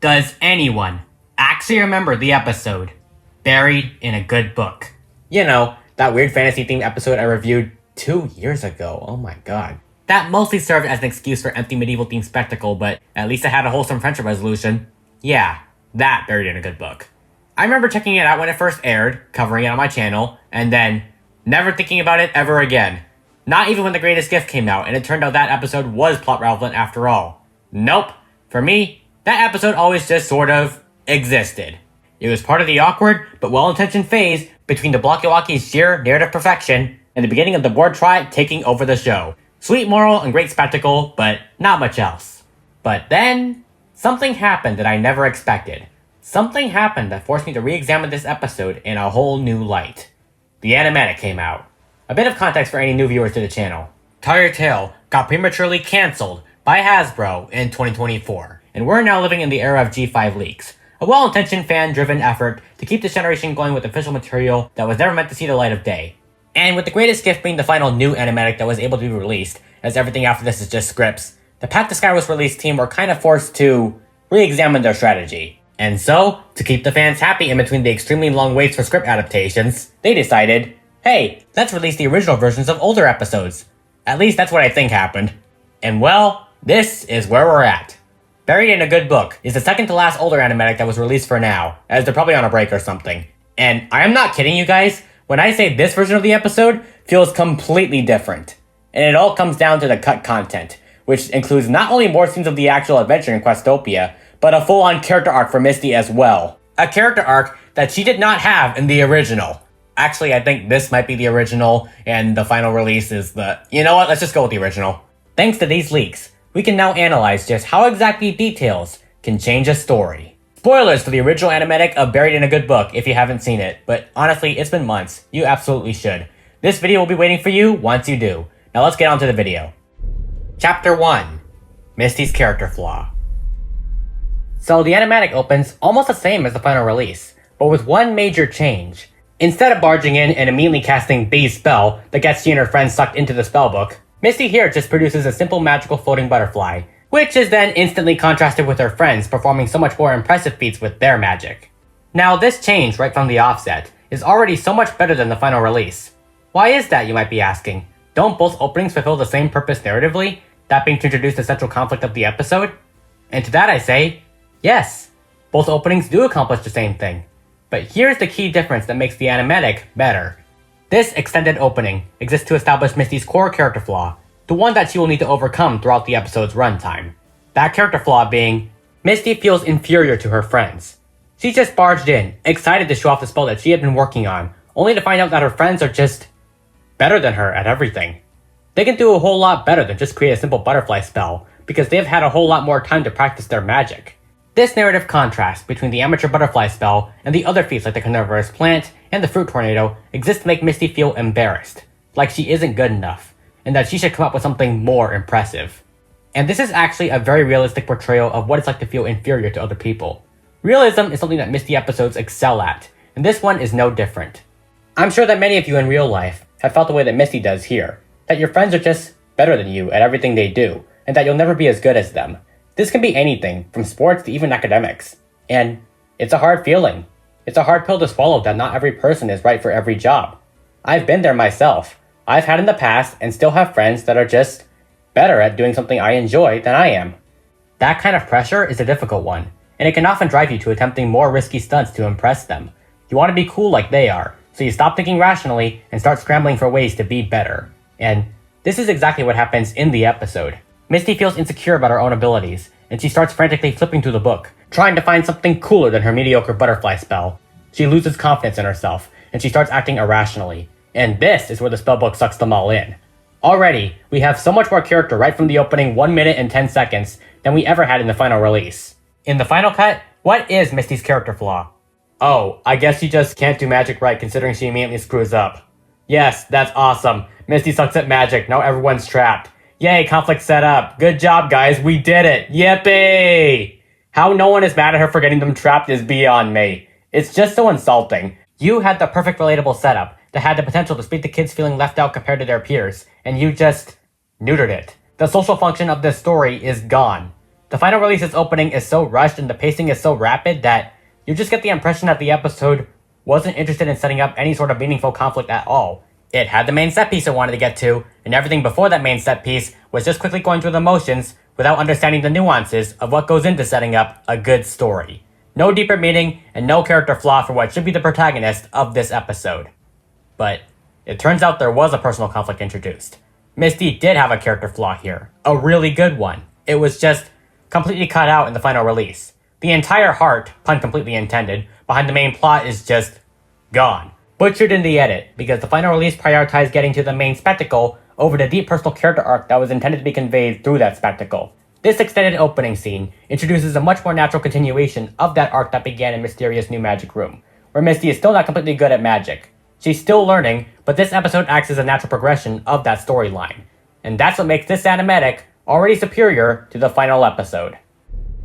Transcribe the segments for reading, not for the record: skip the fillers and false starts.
Does anyone actually remember the episode Buried in a Good Book? You know, that weird fantasy-themed episode I reviewed 2 years ago. Oh my god. That mostly served as an excuse for empty medieval-themed spectacle, but at least it had a wholesome friendship resolution. Yeah, that Buried in a Good Book. I remember checking it out when it first aired, covering it on my channel, and then never thinking about it ever again. Not even when The Greatest Gift came out, and it turned out that episode was plot relevant after all. Nope. For me, that episode always just sort of existed. It was part of the awkward but well-intentioned phase between the Blocky-Walky's sheer narrative perfection and the beginning of the Bored Tribe taking over the show. Sweet moral and great spectacle, but not much else. But then, something happened that I never expected. Something happened that forced me to re-examine this episode in a whole new light. The animatic came out. A bit of context for any new viewers to the channel. Tired Tale got prematurely cancelled by Hasbro in 2024, and we're now living in the era of G5 leaks, a well-intentioned fan-driven effort to keep this generation going with official material that was never meant to see the light of day. And with The Greatest Gift being the final new animatic that was able to be released, as everything after this is just scripts, the Path to Skyward's release team were kind of forced to re-examine their strategy. And so, to keep the fans happy in between the extremely long waits for script adaptations, they decided, hey, let's release the original versions of older episodes. At least that's what I think happened. And well, this is where we're at. Buried in a Good Book is the second to last older animatic that was released for now, as they're probably on a break or something. And I am not kidding you guys, when I say this version of the episode feels completely different. And it all comes down to the cut content, which includes not only more scenes of the actual adventure in Questopia, but a full-on character arc for Misty as well. A character arc that she did not have in the original. Actually, I think this might be the original, and the final release is the... You know what, let's just go with the original. Thanks to these leaks, we can now analyze just how exactly details can change a story. Spoilers for the original animatic of Buried in a Good Book if you haven't seen it, but honestly, it's been months. You absolutely should. This video will be waiting for you once you do. Now let's get on to the video. Chapter 1. Misty's Character Flaw. So the animatic opens almost the same as the final release, but with one major change. Instead of barging in and immediately casting B's spell that gets she and her friends sucked into the spellbook, Misty here just produces a simple magical floating butterfly, which is then instantly contrasted with her friends performing so much more impressive feats with their magic. Now this change right from the offset is already so much better than the final release. Why is that, you might be asking? Don't both openings fulfill the same purpose narratively, that being to introduce the central conflict of the episode? And to that I say, yes, both openings do accomplish the same thing. But here's the key difference that makes the animatic better. This extended opening exists to establish Misty's core character flaw, the one that she will need to overcome throughout the episode's runtime. That character flaw being, Misty feels inferior to her friends. She just barged in, excited to show off the spell that she had been working on, only to find out that her friends are just better than her at everything. They can do a whole lot better than just create a simple butterfly spell, because they've had a whole lot more time to practice their magic. This narrative contrast between the amateur butterfly spell and the other feats like the carnivorous plant and the fruit tornado exists to make Misty feel embarrassed, like she isn't good enough, and that she should come up with something more impressive. And this is actually a very realistic portrayal of what it's like to feel inferior to other people. Realism is something that Misty episodes excel at, and this one is no different. I'm sure that many of you in real life have felt the way that Misty does here, that your friends are just better than you at everything they do, and that you'll never be as good as them. This can be anything, from sports to even academics. And it's a hard feeling. It's a hard pill to swallow that not every person is right for every job. I've been there myself. I've had in the past and still have friends that are just better at doing something I enjoy than I am. That kind of pressure is a difficult one, and it can often drive you to attempting more risky stunts to impress them. You want to be cool like they are, so you stop thinking rationally and start scrambling for ways to be better. And this is exactly what happens in the episode. Misty feels insecure about her own abilities, and she starts frantically flipping through the book, trying to find something cooler than her mediocre butterfly spell. She loses confidence in herself, and she starts acting irrationally. And this is where the spellbook sucks them all in. Already, we have so much more character right from the opening 1 minute and 10 seconds than we ever had in the final release. In the final cut, what is Misty's character flaw? Oh, I guess she just can't do magic right considering she immediately screws up. Yes, that's awesome. Misty sucks at magic, now everyone's trapped. Yay, conflict set up. Good job, guys. We did it. Yippee! How no one is mad at her for getting them trapped is beyond me. It's just so insulting. You had the perfect relatable setup that had the potential to speak to kids feeling left out compared to their peers, and you just neutered it. The social function of this story is gone. The final release's opening is so rushed and the pacing is so rapid that you just get the impression that the episode wasn't interested in setting up any sort of meaningful conflict at all. It had the main set piece it wanted to get to, and everything before that main set piece was just quickly going through the motions without understanding the nuances of what goes into setting up a good story. No deeper meaning and no character flaw for what should be the protagonist of this episode. But it turns out there was a personal conflict introduced. Misty did have a character flaw here, a really good one. It was just completely cut out in the final release. The entire heart, pun completely intended, behind the main plot is just gone. Butchered in the edit, because the final release prioritized getting to the main spectacle over the deep personal character arc that was intended to be conveyed through that spectacle. This extended opening scene introduces a much more natural continuation of that arc that began in Mysterious New Magic Room, where Misty is still not completely good at magic. She's still learning, but this episode acts as a natural progression of that storyline. And that's what makes this animatic already superior to the final episode.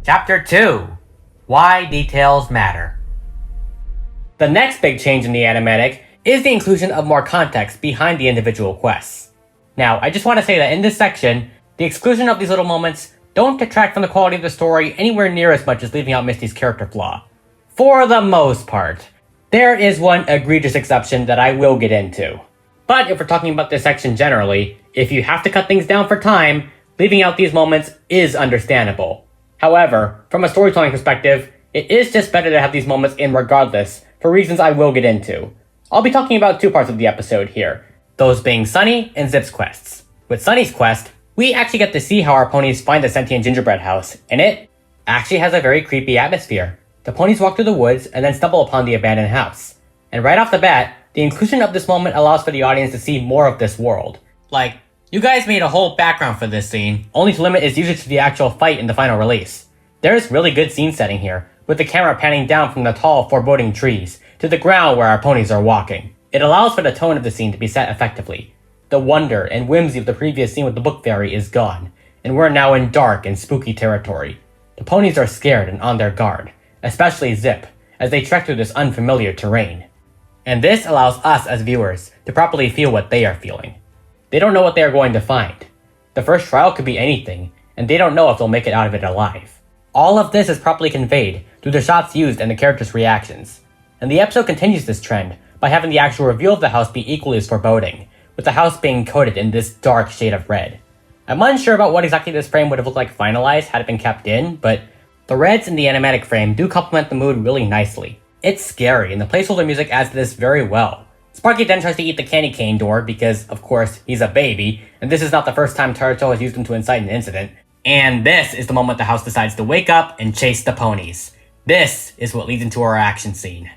Chapter 2. Why Details Matter. The next big change in the animatic is the inclusion of more context behind the individual quests. Now, I just want to say that in this section, the exclusion of these little moments don't detract from the quality of the story anywhere near as much as leaving out Misty's character flaw. For the most part. There is one egregious exception that I will get into. But if we're talking about this section generally, if you have to cut things down for time, leaving out these moments is understandable. However, from a storytelling perspective, it is just better to have these moments in regardless, for reasons I will get into. I'll be talking about two parts of the episode here, those being Sunny and Zip's quests. With Sunny's quest, we actually get to see how our ponies find the sentient gingerbread house, and it actually has a very creepy atmosphere. The ponies walk through the woods and then stumble upon the abandoned house. And right off the bat, the inclusion of this moment allows for the audience to see more of this world. Like, you guys made a whole background for this scene, only to limit its usage to the actual fight in the final release. There's really good scene setting here, with the camera panning down from the tall, foreboding trees to the ground where our ponies are walking. It allows for the tone of the scene to be set effectively. The wonder and whimsy of the previous scene with the book fairy is gone, and we're now in dark and spooky territory. The ponies are scared and on their guard, especially Zip, as they trek through this unfamiliar terrain. And this allows us as viewers to properly feel what they are feeling. They don't know what they are going to find. The first trial could be anything, and they don't know if they'll make it out of it alive. All of this is properly conveyed through the shots used and the characters' reactions. And the episode continues this trend by having the actual reveal of the house be equally as foreboding, with the house being coated in this dark shade of red. I'm unsure about what exactly this frame would have looked like finalized had it been kept in, but the reds in the animatic frame do complement the mood really nicely. It's scary, and the placeholder music adds to this very well. Sparky then tries to eat the candy cane door because, of course, he's a baby, and this is not the first time Taruto has used him to incite an incident. And this is the moment the house decides to wake up and chase the ponies. This is what leads into our action scene.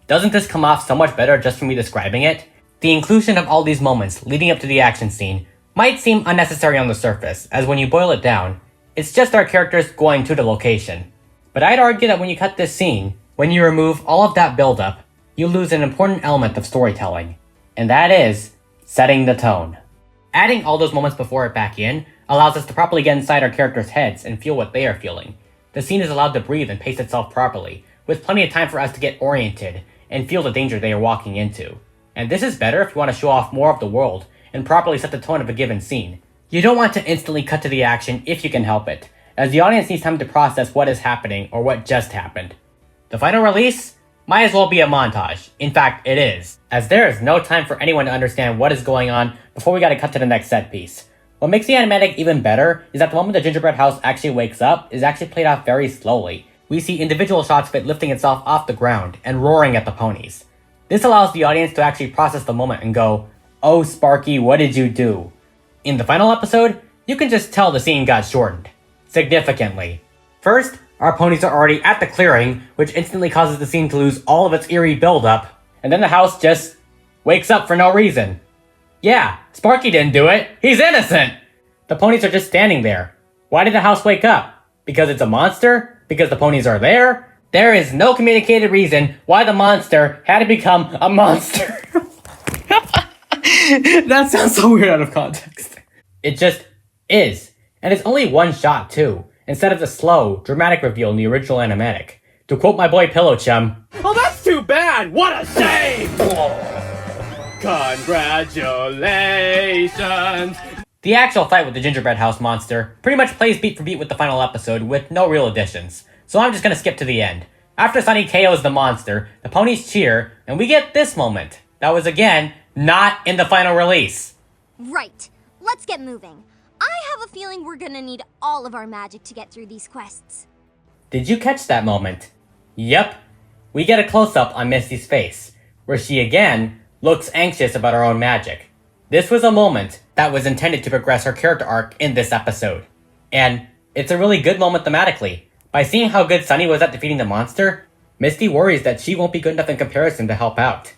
Doesn't this come off so much better just from me describing it? The inclusion of all these moments leading up to the action scene might seem unnecessary on the surface, as when you boil it down, it's just our characters going to the location. But I'd argue that when you cut this scene, when you remove all of that build-up, you lose an important element of storytelling, and that is setting the tone. Adding all those moments before it back in allows us to properly get inside our characters' heads and feel what they are feeling. The scene is allowed to breathe and pace itself properly, with plenty of time for us to get oriented and feel the danger they are walking into. And this is better if you want to show off more of the world and properly set the tone of a given scene. You don't want to instantly cut to the action if you can help it, as the audience needs time to process what is happening or what just happened. The final release might as well be a montage. In fact, it is, as there is no time for anyone to understand what is going on before we gotta cut to the next set piece. What makes the animatic even better is that the moment the gingerbread house actually wakes up is actually played off very slowly. We see individual shots of it lifting itself off the ground and roaring at the ponies. This allows the audience to actually process the moment and go, "Oh Sparky, what did you do?" In the final episode, you can just tell the scene got shortened. Significantly. First, our ponies are already at the clearing, which instantly causes the scene to lose all of its eerie build-up, and then the house just wakes up for no reason. Yeah, Sparky didn't do it. He's innocent! The ponies are just standing there. Why did the house wake up? Because it's a monster? Because the ponies are there? There is no communicated reason why the monster had to become a monster. That sounds so weird out of context. It just is. And it's only one shot, too, instead of the slow, dramatic reveal in the original animatic. To quote my boy Pillow Chum, "Oh, that's too bad! What a shame!" Congratulations! The actual fight with the gingerbread house monster pretty much plays beat for beat with the final episode with no real additions, so I'm just gonna skip to the end. After Sunny KOs the monster, the ponies cheer, and we get this moment. That was again, not in the final release. Right. Let's get moving. I have a feeling we're gonna need all of our magic to get through these quests. Did you catch that moment? Yep. We get a close-up on Misty's face, where she again looks anxious about her own magic. This was a moment that was intended to progress her character arc in this episode. And it's a really good moment thematically. By seeing how good Sunny was at defeating the monster, Misty worries that she won't be good enough in comparison to help out.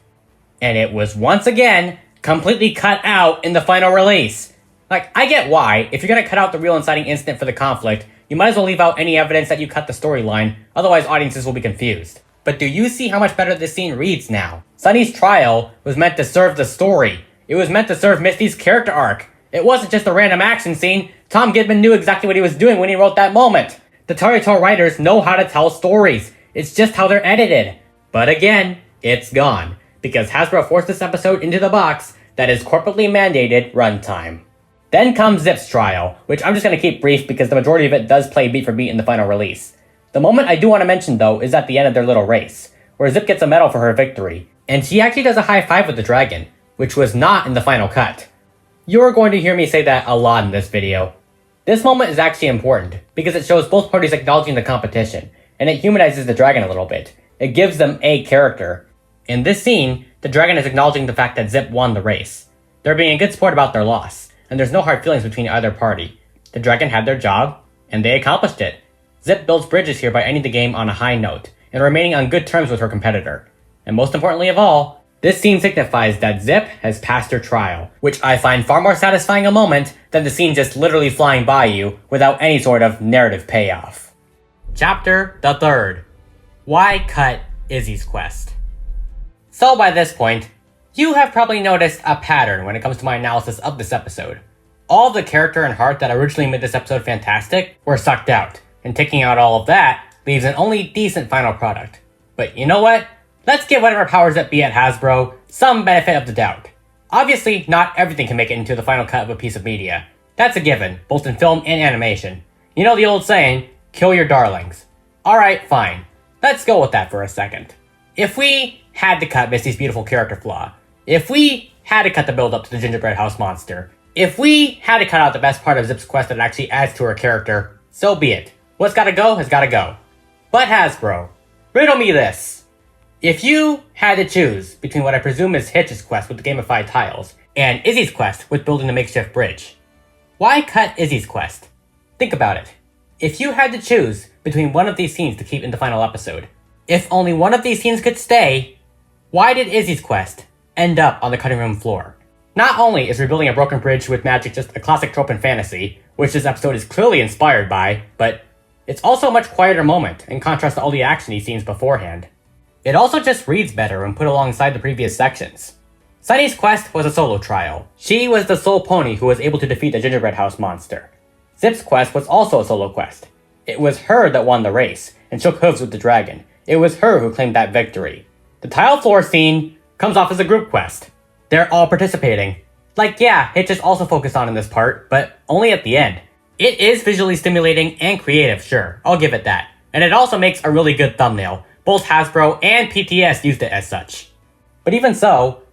And it was once again completely cut out in the final release. Like, I get why. If you're gonna cut out the real inciting incident for the conflict, you might as well leave out any evidence that you cut the storyline, otherwise audiences will be confused. But do you see how much better this scene reads now? Sunny's trial was meant to serve the story. It was meant to serve Misty's character arc. It wasn't just a random action scene. Tom Goodman knew exactly what he was doing when he wrote that moment. The Tarito writers know how to tell stories. It's just how they're edited. But again, it's gone. Because Hasbro forced this episode into the box that is corporately mandated runtime. Then comes Zip's trial, which I'm just going to keep brief because the majority of it does play beat for beat in the final release. The moment I do want to mention though is at the end of their little race, where Zip gets a medal for her victory, and she actually does a high five with the dragon, which was not in the final cut. You're going to hear me say that a lot in this video. This moment is actually important, because it shows both parties acknowledging the competition, and it humanizes the dragon a little bit. It gives them a character. In this scene, the dragon is acknowledging the fact that Zip won the race. They're being a good sport about their loss, and there's no hard feelings between either party. The dragon had their job, and they accomplished it. Zip builds bridges here by ending the game on a high note, and remaining on good terms with her competitor. And most importantly of all, this scene signifies that Zip has passed her trial, which I find far more satisfying a moment than the scene just literally flying by you without any sort of narrative payoff. Chapter the 3rd. Why cut Izzy's quest? So by this point, you have probably noticed a pattern when it comes to my analysis of this episode. All of the character and heart that originally made this episode fantastic were sucked out, and taking out all of that leaves an only decent final product. But you know what? Let's give whatever powers that be at Hasbro some benefit of the doubt. Obviously, not everything can make it into the final cut of a piece of media. That's a given, both in film and animation. You know the old saying, kill your darlings. Alright, fine. Let's go with that for a second. If we had to cut Misty's beautiful character flaw, if we had to cut the build up to the gingerbread house monster, if we had to cut out the best part of Zip's quest that actually adds to her character, so be it. What's gotta go has gotta go. But Hasbro, riddle me this. If you had to choose between what I presume is Hitch's quest with the gamified tiles and Izzy's quest with building the makeshift bridge, why cut Izzy's quest? Think about it. If you had to choose between one of these scenes to keep in the final episode, if only one of these scenes could stay, why did Izzy's quest end up on the cutting room floor? Not only is rebuilding a broken bridge with magic just a classic trope in fantasy, which this episode is clearly inspired by, but it's also a much quieter moment in contrast to all the actiony scenes beforehand. It also just reads better when put alongside the previous sections. Sunny's quest was a solo trial. She was the sole pony who was able to defeat the gingerbread house monster. Zip's quest was also a solo quest. It was her that won the race and shook hooves with the dragon. It was her who claimed that victory. The tile floor scene comes off as a group quest. They're all participating. Like, yeah, Hitch is also focused on in this part, but only at the end. It is visually stimulating and creative, sure, I'll give it that. And it also makes a really good thumbnail. Both Hasbro and PTS used it as such. But even so,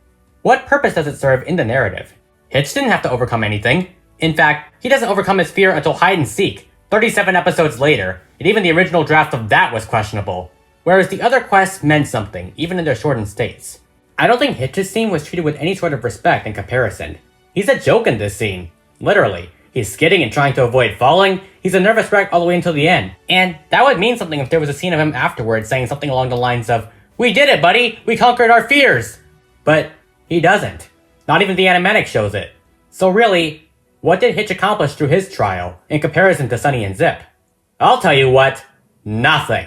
what purpose does it serve in the narrative? Hitch didn't have to overcome anything. In fact, he doesn't overcome his fear until Hide and Seek, 37 episodes later, and even the original draft of that was questionable. Whereas the other quests meant something, even in their shortened states. I don't think Hitch's scene was treated with any sort of respect in comparison. He's a joke in this scene. Literally. He's skidding and trying to avoid falling. He's a nervous wreck all the way until the end. And that would mean something if there was a scene of him afterwards saying something along the lines of, "We did it, buddy! We conquered our fears!" But he doesn't. Not even the animatic shows it. So really, what did Hitch accomplish through his trial in comparison to Sunny and Zip? I'll tell you what, nothing.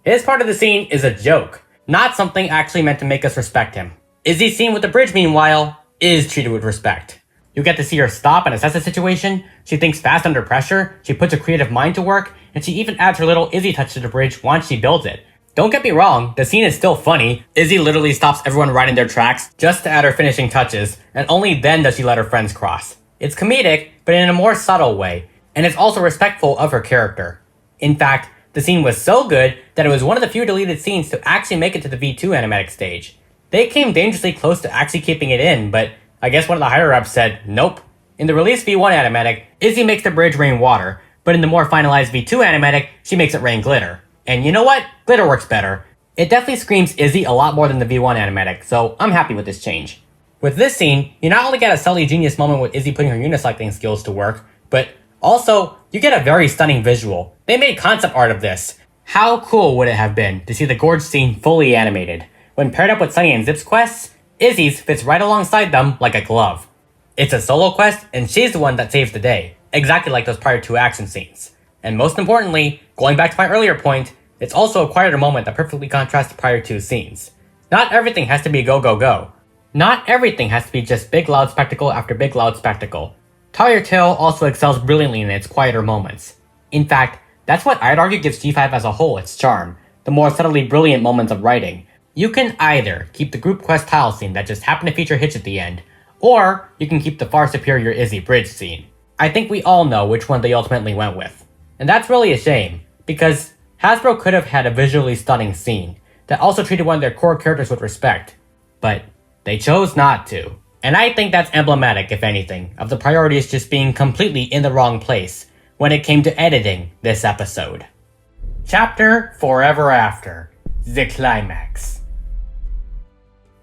His part of the scene is a joke, not something actually meant to make us respect him. Izzy's scene with the bridge, meanwhile, is treated with respect. You get to see her stop and assess the situation, she thinks fast under pressure, she puts a creative mind to work, and she even adds her little Izzy touch to the bridge once she builds it. Don't get me wrong, the scene is still funny. Izzy literally stops everyone right in their tracks just to add her finishing touches, and only then does she let her friends cross. It's comedic, but in a more subtle way, and it's also respectful of her character. In fact, the scene was so good that it was one of the few deleted scenes to actually make it to the V2 animatic stage. They came dangerously close to actually keeping it in, but I guess one of the higher-ups said nope. In the released V1 animatic, Izzy makes the bridge rain water, but in the more finalized V2 animatic, she makes it rain glitter. And you know what? Glitter works better. It definitely screams Izzy a lot more than the V1 animatic, so I'm happy with this change. With this scene, you not only get a subtly genius moment with Izzy putting her unicycling skills to work, but also, you get a very stunning visual. They made concept art of this. How cool would it have been to see the gorge scene fully animated? When paired up with Sunny and Zip's quests, Izzy's fits right alongside them like a glove. It's a solo quest, and she's the one that saves the day, exactly like those prior 2 action scenes. And most importantly, going back to my earlier point, it's also a quieter moment that perfectly contrasts the prior 2 scenes. Not everything has to be go go go. Not everything has to be just big loud spectacle after big loud spectacle. Tell Your Tale also excels brilliantly in its quieter moments. In fact, that's what I'd argue gives G5 as a whole its charm, the more subtly brilliant moments of writing. You can either keep the group quest tile scene that just happened to feature Hitch at the end, or you can keep the far superior Izzy bridge scene. I think we all know which one they ultimately went with. And that's really a shame, because Hasbro could have had a visually stunning scene that also treated one of their core characters with respect, but they chose not to. And I think that's emblematic, if anything, of the priorities just being completely in the wrong place when it came to editing this episode. Chapter Forever After, the climax.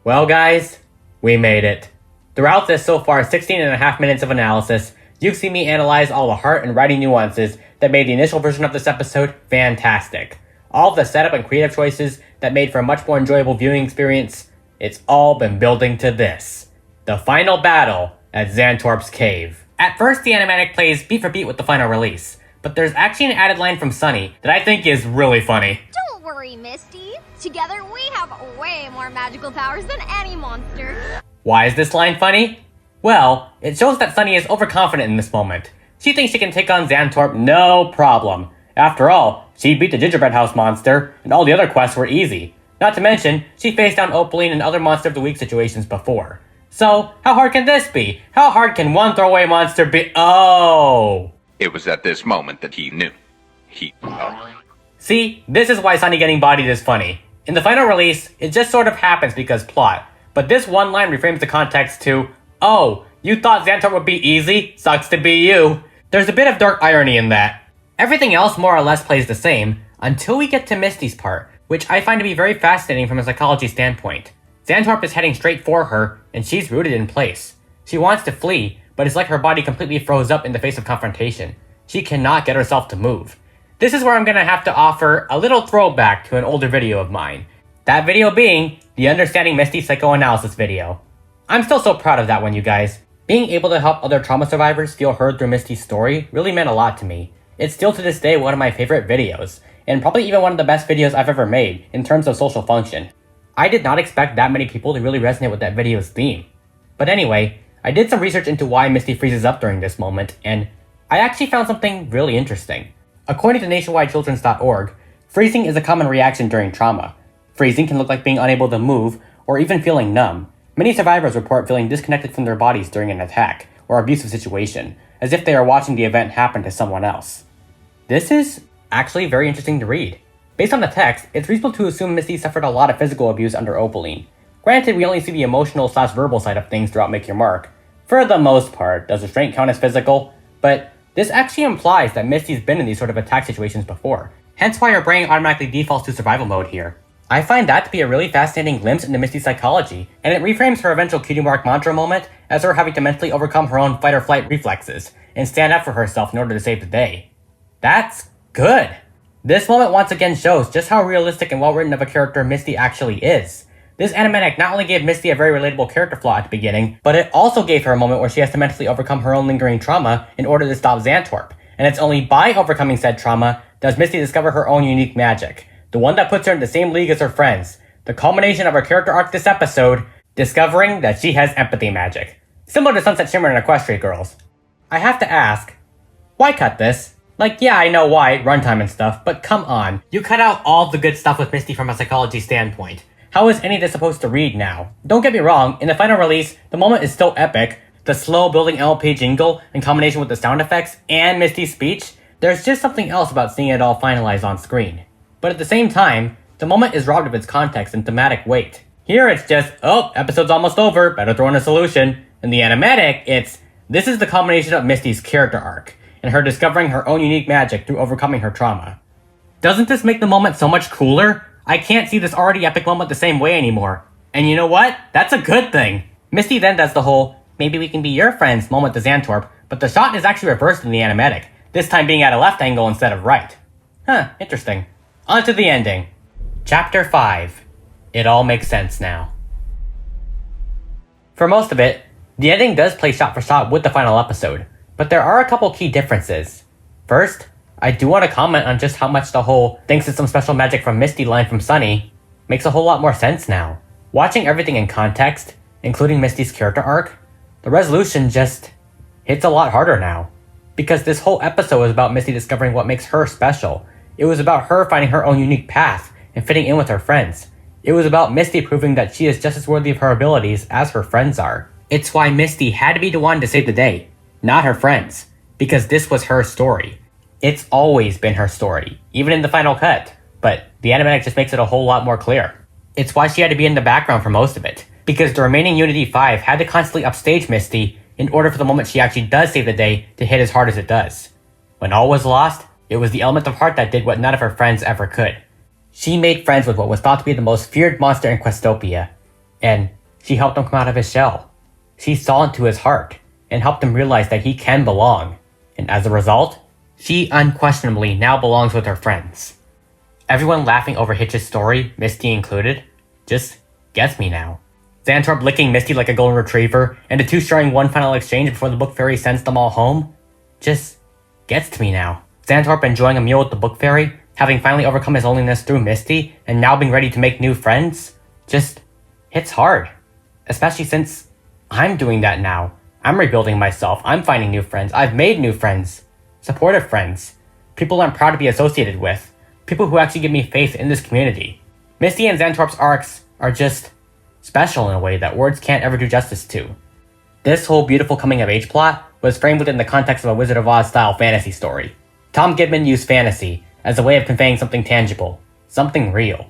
Well guys, we made it. Throughout this so far 16.5 minutes of analysis, you've seen me analyze all the heart and writing nuances that made the initial version of this episode fantastic. All of the setup and creative choices that made for a much more enjoyable viewing experience, it's all been building to this. The final battle at Xantorp's cave. At first, the animatic plays beat for beat with the final release, but there's actually an added line from Sunny that I think is really funny. Don't worry, Misty. Together we have way more magical powers than any monster. Why is this line funny? Well, it shows that Sunny is overconfident in this moment. She thinks she can take on Xantorp no problem. After all, she beat the Gingerbread House monster, and all the other quests were easy. Not to mention, she faced down Opaline and other Monster of the Week situations before. So, how hard can this be? How hard can one throwaway monster be? Oh! It was at this moment that he knew. See, this is why Sunny getting bodied is funny. In the final release, it just sort of happens because plot. But this one line reframes the context to, oh, you thought Xantorp would be easy? Sucks to be you. There's a bit of dark irony in that. Everything else more or less plays the same, until we get to Misty's part, which I find to be very fascinating from a psychology standpoint. Xantorp is heading straight for her, and she's rooted in place. She wants to flee, but it's like her body completely froze up in the face of confrontation. She cannot get herself to move. This is where I'm gonna have to offer a little throwback to an older video of mine. That video being the Understanding Misty Psychoanalysis video. I'm still so proud of that one, you guys. Being able to help other trauma survivors feel heard through Misty's story really meant a lot to me. It's still to this day one of my favorite videos, and probably even one of the best videos I've ever made in terms of social function. I did not expect that many people to really resonate with that video's theme. But anyway, I did some research into why Misty freezes up during this moment, and I actually found something really interesting. According to nationwidechildrens.org, freezing is a common reaction during trauma. Freezing can look like being unable to move, or even feeling numb. Many survivors report feeling disconnected from their bodies during an attack or abusive situation, as if they are watching the event happen to someone else. This is actually very interesting to read. Based on the text, it's reasonable to assume Misty suffered a lot of physical abuse under Opaline. Granted, we only see the emotional/verbal side of things throughout Make Your Mark. For the most part, does restraint count as physical? But this actually implies that Misty's been in these sort of attack situations before, hence why her brain automatically defaults to survival mode here. I find that to be a really fascinating glimpse into Misty's psychology, and it reframes her eventual Cutie Mark mantra moment as her having to mentally overcome her own fight-or-flight reflexes and stand up for herself in order to save the day. That's good! This moment once again shows just how realistic and well-written of a character Misty actually is. This animatic not only gave Misty a very relatable character flaw at the beginning, but it also gave her a moment where she has to mentally overcome her own lingering trauma in order to stop Xantorp. And it's only by overcoming said trauma does Misty discover her own unique magic, the one that puts her in the same league as her friends, the culmination of her character arc this episode, discovering that she has empathy magic. Similar to Sunset Shimmer and Equestria Girls. I have to ask, why cut this? Like, yeah, I know why, runtime and stuff, but come on. You cut out all the good stuff with Misty from a psychology standpoint. How is any of this supposed to read now? Don't get me wrong, in the final release, the moment is still epic. The slow building LP jingle in combination with the sound effects and Misty's speech, there's just something else about seeing it all finalized on screen. But at the same time, the moment is robbed of its context and thematic weight. Here it's just, oh, episode's almost over, better throw in a solution. In the animatic, this is the culmination of Misty's character arc, and her discovering her own unique magic through overcoming her trauma. Doesn't this make the moment so much cooler? I can't see this already epic moment the same way anymore. And you know what? That's a good thing. Misty then does the whole, maybe we can be your friends moment to Xantorp, but the shot is actually reversed in the animatic, this time being at a left angle instead of right. Huh, interesting. On to the ending. Chapter 5. It all makes sense now. For most of it, the ending does play shot for shot with the final episode, but there are a couple key differences. First, I do want to comment on just how much the whole thanks to some special magic from Misty line from Sunny makes a whole lot more sense now. Watching everything in context, including Misty's character arc, the resolution just hits a lot harder now. Because this whole episode was about Misty discovering what makes her special. It was about her finding her own unique path and fitting in with her friends. It was about Misty proving that she is just as worthy of her abilities as her friends are. It's why Misty had to be the one to save the day, not her friends, because this was her story. It's always been her story, even in the final cut, but the animatic just makes it a whole lot more clear. It's why she had to be in the background for most of it, because the remaining Unity 5 had to constantly upstage Misty in order for the moment she actually does save the day to hit as hard as it does. When all was lost, it was the element of heart that did what none of her friends ever could. She made friends with what was thought to be the most feared monster in Questopia, and she helped him come out of his shell. She saw into his heart, and helped him realize that he can belong, and as a result, she unquestionably now belongs with her friends. Everyone laughing over Hitch's story, Misty included, just gets me now. Xantorp licking Misty like a golden retriever, and the two sharing one final exchange before the Book Fairy sends them all home, just gets to me now. Xantorp enjoying a meal with the Book Fairy, having finally overcome his loneliness through Misty, and now being ready to make new friends, just hits hard. Especially since I'm doing that now. I'm rebuilding myself, I'm finding new friends, I've made new friends. Supportive friends. People I'm proud to be associated with. People who actually give me faith in this community. Misty and Xantorp's arcs are just special in a way that words can't ever do justice to. This whole beautiful coming-of-age plot was framed within the context of a Wizard of Oz-style fantasy story. Tom Gibman used fantasy as a way of conveying something tangible, something real.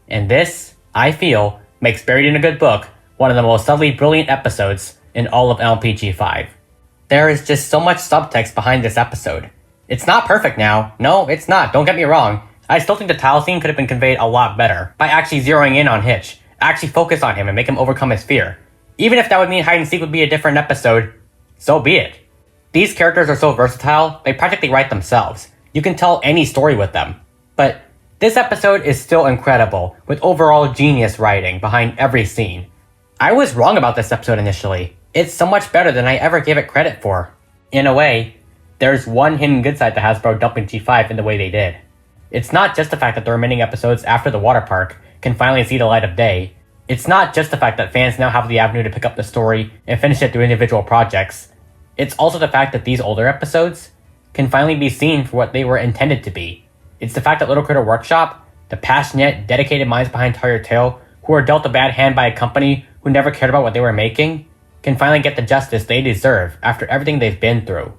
And this, I feel, makes Buried in a Good Book one of the most subtly brilliant episodes in all of LMPG5. There is just so much subtext behind this episode. It's not perfect now. No, it's not. Don't get me wrong. I still think the tile scene could have been conveyed a lot better by actually zeroing in on Hitch, actually focus on him and make him overcome his fear. Even if that would mean hide and seek would be a different episode, so be it. These characters are so versatile, they practically write themselves. You can tell any story with them. But this episode is still incredible, with overall genius writing behind every scene. I was wrong about this episode initially. It's so much better than I ever gave it credit for. In a way, there's one hidden good side to Hasbro dumping G5 in the way they did. It's not just the fact that the remaining episodes after the water park can finally see the light of day. It's not just the fact that fans now have the avenue to pick up the story and finish it through individual projects. It's also the fact that these older episodes can finally be seen for what they were intended to be. It's the fact that Little Critter Workshop, the passionate, dedicated minds behind Tell Your Tale, who were dealt a bad hand by a company who never cared about what they were making, can finally get the justice they deserve after everything they've been through.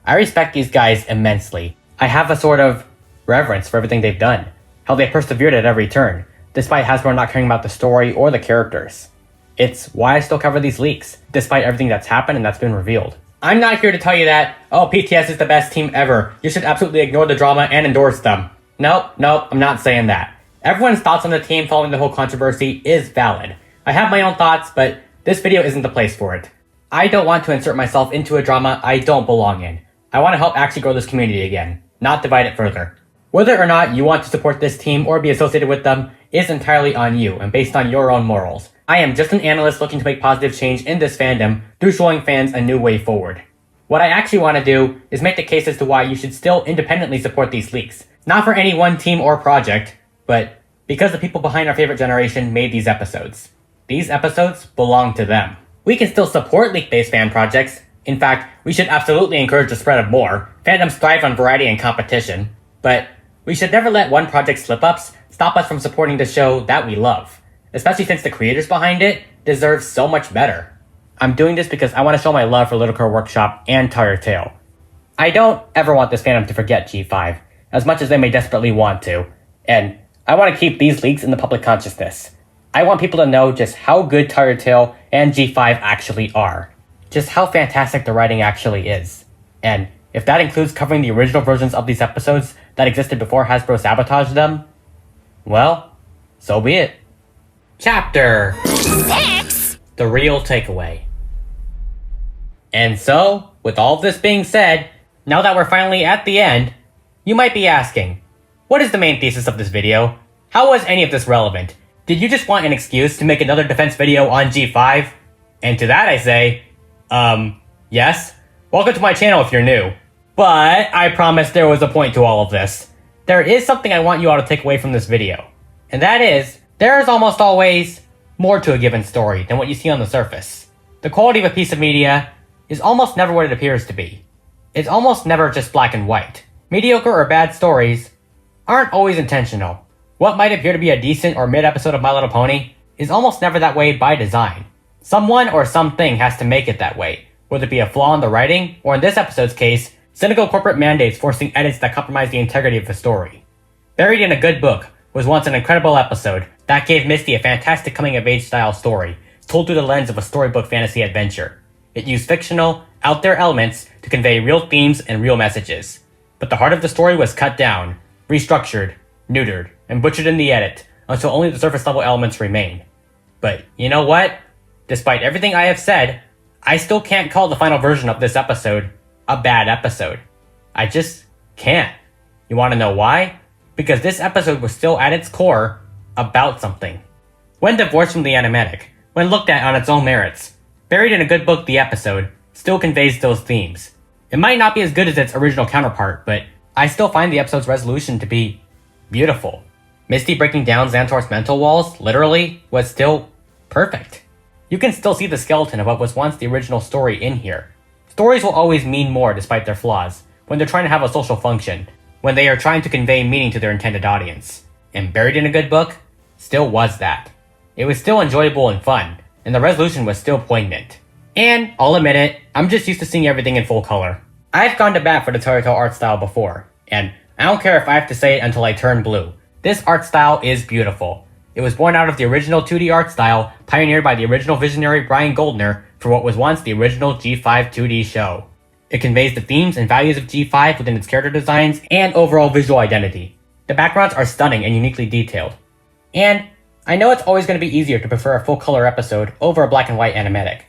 I respect these guys immensely. I have a sort of reverence for everything they've done, how they persevered at every turn, despite Hasbro not caring about the story or the characters. It's why I still cover these leaks, despite everything that's happened and that's been revealed. I'm not here to tell you that, oh, PTS is the best team ever, you should absolutely ignore the drama and endorse them. Nope, I'm not saying that. Everyone's thoughts on the team following the whole controversy is valid. I have my own thoughts, but this video isn't the place for it. I don't want to insert myself into a drama I don't belong in. I want to help actually grow this community again, not divide it further. Whether or not you want to support this team or be associated with them is entirely on you and based on your own morals. I am just an analyst looking to make positive change in this fandom through showing fans a new way forward. What I actually want to do is make the case as to why you should still independently support these leaks. Not for any one team or project, but because the people behind our favorite generation made these episodes. These episodes belong to them. We can still support leak-based fan projects. In fact, we should absolutely encourage the spread of more. Fandoms thrive on variety and competition. But we should never let one project's slip-ups stop us from supporting the show that we love. Especially since the creators behind it deserve so much better. I'm doing this because I want to show my love for Little Car Workshop and Tire Tale. I don't ever want this fandom to forget G5, as much as they may desperately want to, and I want to keep these leaks in the public consciousness. I want people to know just how good Tire Tale and G5 actually are. Just how fantastic the writing actually is. And if that includes covering the original versions of these episodes that existed before Hasbro sabotaged them, well, so be it. Chapter 6! The real takeaway. And so, with all of this being said, now that we're finally at the end, you might be asking, what is the main thesis of this video? How was any of this relevant? Did you just want an excuse to make another defense video on G5? And to that I say, yes. Welcome to my channel if you're new. But I promise there was a point to all of this. There is something I want you all to take away from this video. And that is, there is almost always more to a given story than what you see on the surface. The quality of a piece of media is almost never what it appears to be. It's almost never just black and white. Mediocre or bad stories aren't always intentional. What might appear to be a decent or mid-episode of My Little Pony is almost never that way by design. Someone or something has to make it that way, whether it be a flaw in the writing, or in this episode's case, cynical corporate mandates forcing edits that compromise the integrity of the story. Buried in a Good Book was once an incredible episode that gave Misty a fantastic coming-of-age style story, told through the lens of a storybook fantasy adventure. It used fictional, out-there elements to convey real themes and real messages. But the heart of the story was cut down, restructured, neutered, and butchered in the edit, until only the surface-level elements remain. But you know what? Despite everything I have said, I still can't call the final version of this episode a bad episode. I just can't. You want to know why? Because this episode was still at its core about something. When divorced from the animatic, when looked at on its own merits, Buried in a Good Book the episode still conveys those themes. It might not be as good as its original counterpart, but I still find the episode's resolution to be beautiful. Misty breaking down Xantor's mental walls, literally, was still perfect. You can still see the skeleton of what was once the original story in here. Stories will always mean more despite their flaws, when they're trying to have a social function, when they are trying to convey meaning to their intended audience. And Buried in a Good Book still was that. It was still enjoyable and fun, and the resolution was still poignant. And, I'll admit it, I'm just used to seeing everything in full color. I've gone to bat for the Telltale art style before, and I don't care if I have to say it until I turn blue. This art style is beautiful. It was born out of the original 2D art style pioneered by the original visionary Brian Goldner for what was once the original G5 2D show. It conveys the themes and values of G5 within its character designs and overall visual identity. The backgrounds are stunning and uniquely detailed. And I know it's always going to be easier to prefer a full color episode over a black and white animatic.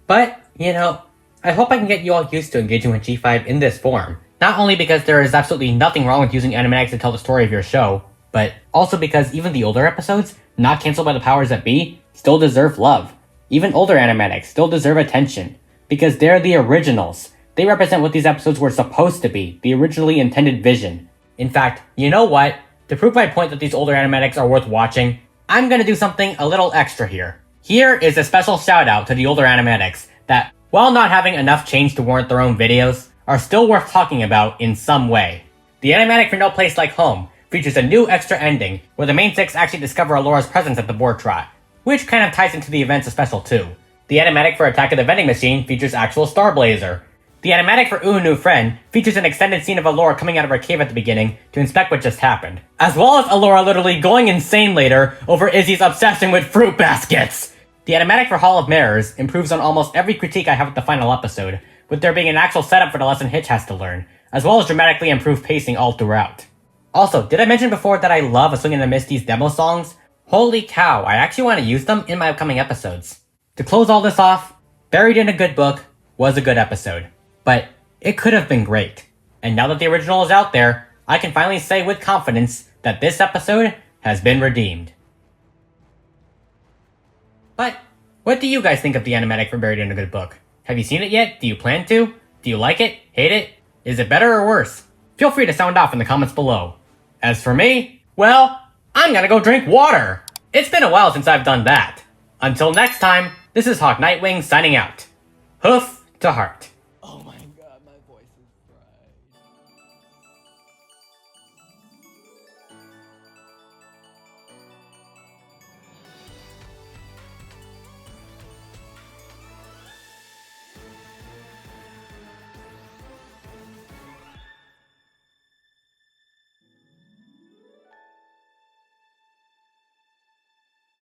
But, you know, I hope I can get you all used to engaging with G5 in this form. Not only because there is absolutely nothing wrong with using animatics to tell the story of your show, but also because even the older episodes, not cancelled by the powers that be, still deserve love. Even older animatics still deserve attention, because they're the originals. They represent what these episodes were supposed to be, the originally intended vision. In fact, you know what? To prove my point that these older animatics are worth watching, I'm gonna do something a little extra here. Here is a special shout out to the older animatics that, while not having enough change to warrant their own videos, are still worth talking about in some way. The animatic for No Place Like Home features a new extra ending where the main six actually discover Alora's presence at the board trot, which kind of ties into the events of Special 2. The animatic for Attack of the Vending Machine features actual Starblazer. The animatic for Ooh New Friend features an extended scene of Alora coming out of her cave at the beginning to inspect what just happened, as well as Alora literally going insane later over Izzy's obsession with fruit baskets. The animatic for Hall of Mirrors improves on almost every critique I have with the final episode, with there being an actual setup for the lesson Hitch has to learn, as well as dramatically improved pacing all throughout. Also, did I mention before that I love A Swing in the Misty's demo songs? Holy cow, I actually want to use them in my upcoming episodes. To close all this off, Buried in a Good Book was a good episode, but it could have been great. And now that the original is out there, I can finally say with confidence that this episode has been redeemed. But, what do you guys think of the animatic for Buried in a Good Book? Have you seen it yet? Do you plan to? Do you like it? Hate it? Is it better or worse? Feel free to sound off in the comments below. As for me, well, I'm gonna go drink water. It's been a while since I've done that. Until next time, this is Hawk Nightwing signing out. Hoof to heart.